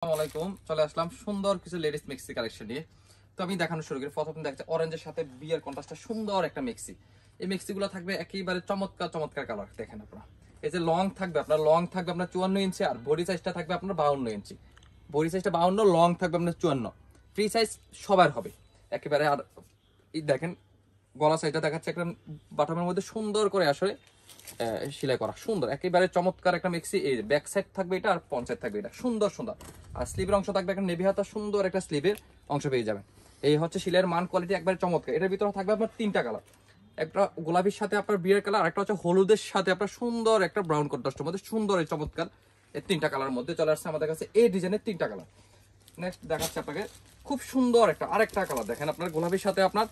আসসালামাইকুম, চলে আসলাম সুন্দর কিছু লেডিস মেক্সি কালেকশন নিয়ে। তো আমি দেখানো শুরু করি। প্রথম দেখতে অরেঞ্জের সাথে বিয়ার কন্ট্রাস্টটা সুন্দর একটা মেক্সি। এই মেক্সি গুলো থাকবে একেবারে চমৎকার চমৎকার কালার। দেখেন আপনারা, এই যে লং থাকবে আপনার 54 ইঞ্চি, আর বডি সাইজটা থাকবে আপনার 52 ইঞ্চি। বডি সাইজটা 52, লং থাকবে আপনার 54। ফ্রি সাইজ সবার হবে একেবারে। আর এই দেখেন গলা সাইজটা দেখাচ্ছে একটা বাটামের মধ্যে সুন্দর করে আসলে সেলাই করা, সুন্দর একেবারে চমৎকার একটা মেক্সি। এই ব্যাক সাইড থাকবে এটা, আর ফ্রন্ট সাইড থাকবে এটা, সুন্দর সুন্দর। আর স্লিভের অংশ থাকবে একটা নেভি হাতা, সুন্দর একটা স্লিভের অংশ পেয়ে যাবেন। এই হচ্ছে সেলাইয়ের মান, কোয়ালিটি একবারে চমৎকার। এটার ভিতরে থাকবে আপনার তিনটা কালার, একটা গোলাপির সাথে আপনার বিয়ের কালার, একটা হচ্ছে হলুদের সাথে আপনার সুন্দর একটা ব্রাউন কন্ট্রাস্টের মধ্যে সুন্দর এই চমৎকার এই তিনটা কালার মধ্যে চলে আসছে আমাদের কাছে এই ডিজাইনের তিনটা কালার। নেক্সট দেখাচ্ছি আপনাকে খুব সুন্দর একটা আরেকটা কালার। দেখেন আপনার গোলাপির সাথে আপনার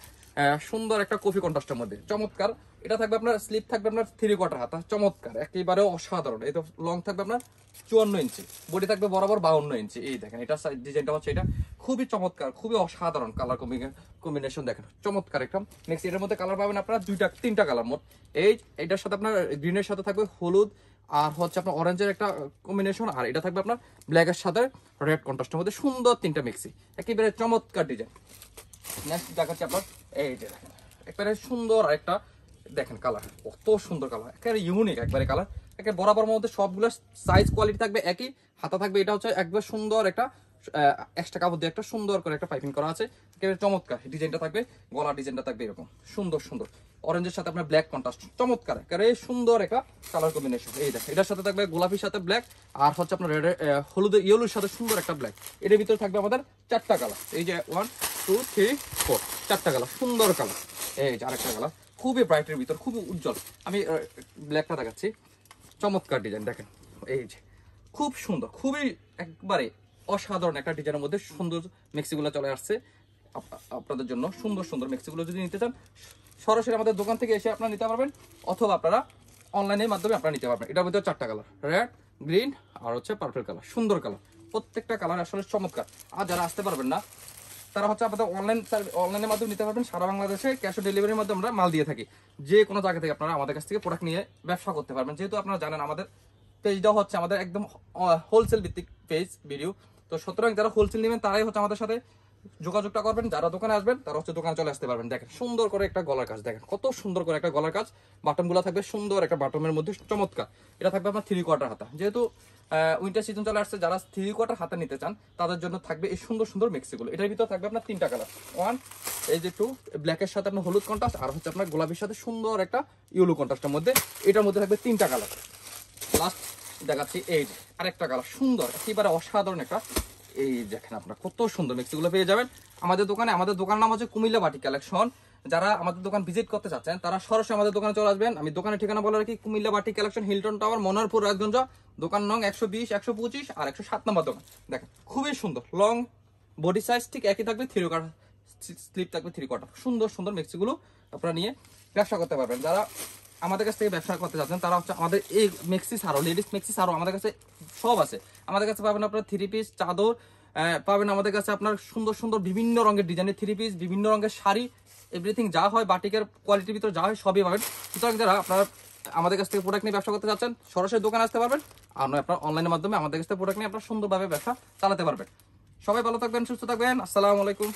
সুন্দর একটা কফি কন্ট্রাস্টের মধ্যে চমৎকার। এটা থাকবে আপনার স্লিপ থাকবে আপনার 3/4 হাতা, চমৎকার একেবারে অসাধারণ। এই তো লং থাকবে আপনার 54 ইঞ্চি, বডি থাকবে বরাবর 52 ইঞ্চি। এই দেখেন এটা ডিজাইনটা হচ্ছে, এটা খুবই চমৎকার, খুবই অসাধারণ কালার কম্বিনেশন। দেখেন চমৎকার একটা নেক্সট। এটার মধ্যে কালার পাবেন আপনারা তিনটা কালার মোট। এইটার সাথে আপনার গ্রিনের সাথে থাকবে হলুদ, আর হচ্ছে আপনার অরেঞ্জের একটা কম্বিনেশন, আর এটা থাকবে আপনার ব্ল্যাকের সাথে রেড কন্ট্রাস্টের মধ্যে সুন্দর তিনটা মিক্সি, একেবারে চমৎকার ডিজাইন। নেক্সট দেখাচ্ছি আপনার এই যে দেখেন একবারে সুন্দর একটা দেখেন কালার, কত সুন্দর কালার, একেবারে ইউনিক একবারে কালার। একে বরাবর মধ্যে সবগুলো সাইজ কোয়ালিটি থাকবে একই, হাতা থাকবে এটা হচ্ছে একবার সুন্দর একটা এক্সট্রা কাপড় দিয়ে একটা সুন্দর করে একটা পাইপিং করা আছে, একেবারে চমৎকার। ডিজাইনটা থাকবে, গলার ডিজাইনটা থাকবে এরকম সুন্দর সুন্দর। অরেঞ্জের সাথে আপনার ব্ল্যাক কন্ট্রাস্ট, চমৎকার একেবারে সুন্দর একটা কালার কম্বিনেশন। এই দেখেন এটার সাথে থাকবে গোলাপির সাথে ব্ল্যাক, আর হচ্ছে আপনার রেড হলুদের ইয়েলোর সাথে সুন্দর একটা ব্ল্যাক। এটার ভিতরে থাকবে আমাদের চারটা কালার, এই যে 1 2 3 4 চারটা কালার, সুন্দর কালার। এই যে আরেকটা কালার খুবই ব্রাইটের ভিতর, খুবই উজ্জ্বল। আমি ব্ল্যাকটা দেখাচ্ছি, চমৎকার ডিজাইন দেখেন। এই যে খুব সুন্দর, খুবই একবারে অসাধারণ একটা ডিজাইনের মধ্যে সুন্দর মেক্সিগুলো চলে আসছে আপনাদের জন্য। সুন্দর সুন্দর মেক্সিগুলো যদি নিতে চান সরাসরি আমাদের দোকান থেকে এসে আপনারা নিতে পারবেন, অথবা আপনারা অনলাইনের মাধ্যমে আপনারা নিতে পারবেন। এটার ভিতরে চারটা কালার, রেড, গ্রিন আর হচ্ছে পার্পল কালার, সুন্দর কালার। প্রত্যেকটা কালার আসলে চমৎকার। আর যারা আসতে পারবেন না তারা হচ্ছে আপনাদের অনলাইনের মাধ্যমে নিতে পারবেন। সারা বাংলাদেশে ক্যাশ অন ডেলিভারির মাধ্যমে আমরা মাল দিয়ে থাকি। যে কোনো জায়গা থেকে আপনারা আমাদের কাছ থেকে প্রোডাক্ট নিয়ে ব্যবসা করতে পারবেন। যেহেতু আপনারা জানেন আমাদের পেজটাও হচ্ছে আমাদের একদম হোলসেল ভিত্তিক পেজ ভিডিও, তো সুতরাং যারা হোলসেল নেবেন তারাই হচ্ছে আমাদের সাথে যোগাযোগটা করবেন। যারা দোকানে আসবেন তারা হচ্ছে দোকানে চলে আসতে পারবেন। দেখেন সুন্দর করে একটা গলার কাজ, দেখেন কত সুন্দর করে একটা গলার কাজ। বাটনগুলো থাকবে সুন্দর একটা বাটনের মধ্যে চমৎকার। এটা থাকবে আপনার 3/4 হাতা, যেহেতু উইন্টার সিজন চলে আসছে, যারা 3/4 হাতা নিতে চান তাদের জন্য থাকবে এই সুন্দর সুন্দর মেক্সিগুলো। এটার ভিতরে থাকবে আপনার তিনটা কালার, 1 এই যে 2 ব্ল্যাকের সাথে আপনার হলুদ কন্ট্রাস্ট, আর হচ্ছে আপনার গোলাপির সাথে সুন্দর একটা ইয়েলো কন্ট্রাস্টের মধ্যে। এটার মধ্যে থাকবে তিনটা কালার। লাস্ট দেখাচ্ছি এই যে আরেকটা কালার, সুন্দর একেবারে অসাধারণ একটা। এই দেখেন আপনারা কত সুন্দর মেক্সিগুলো পেয়ে যাবেন আমাদের দোকানে। আমাদের দোকান নাম হচ্ছে কুমিল্লা বাটিক কালেকশন। যারা আমাদের দোকান ভিজিট করতে চাচ্ছেন তারা সরাসরি আমাদের দোকানে চলে আসবেন। আমি দোকানের ঠিকানা বলে রাখি, Comilla batik collection, Hilton tower, Manoharpur, Rajganj. দোকান নং 120, 125 আর 107 নম্বর দোকান। দেখেন খুবই সুন্দর, লং বডি সাইজ ঠিক একই থাকবে, 3/4 স্লিপ থাকবে 3/4। সুন্দর সুন্দর মেক্সিগুলো আপনারা নিয়ে ব্যবসা করতে পারবেন। যারা আমাদের কাছ থেকে ব্যবসা করতে চাচ্ছেন তারা হচ্ছে আমাদের এই মেক্সি ছাড়াও, লেডিস মেক্সি ছাড়াও আমাদের কাছে সব আছে। আমাদের কাছে পাবেন আপনার 3 পিস চাদর, পাবেন আমাদের কাছে আপনার সুন্দর সুন্দর বিভিন্ন রঙের ডিজাইনের 3 পিস, বিভিন্ন রঙের শাড়ি, এভরিথিং যা হয় বাটিকের কোয়ালিটির ভিতরে যা হয় সবই পাবেন। সুতরাং যারা আপনারা আমাদের কাছ থেকে প্রোডাক্ট নিয়ে ব্যবসা করতে চাচ্ছেন সরাসরি দোকানে আসতে পারবেন, আর নয় আপনার অনলাইনের মাধ্যমে আমাদের কাছ থেকে প্রোডাক্ট নিয়ে আপনারা সুন্দরভাবে ব্যবসা চালাতে পারবেন। সবাই ভালো থাকবেন, সুস্থ থাকবেন। আসসালামু আলাইকুম।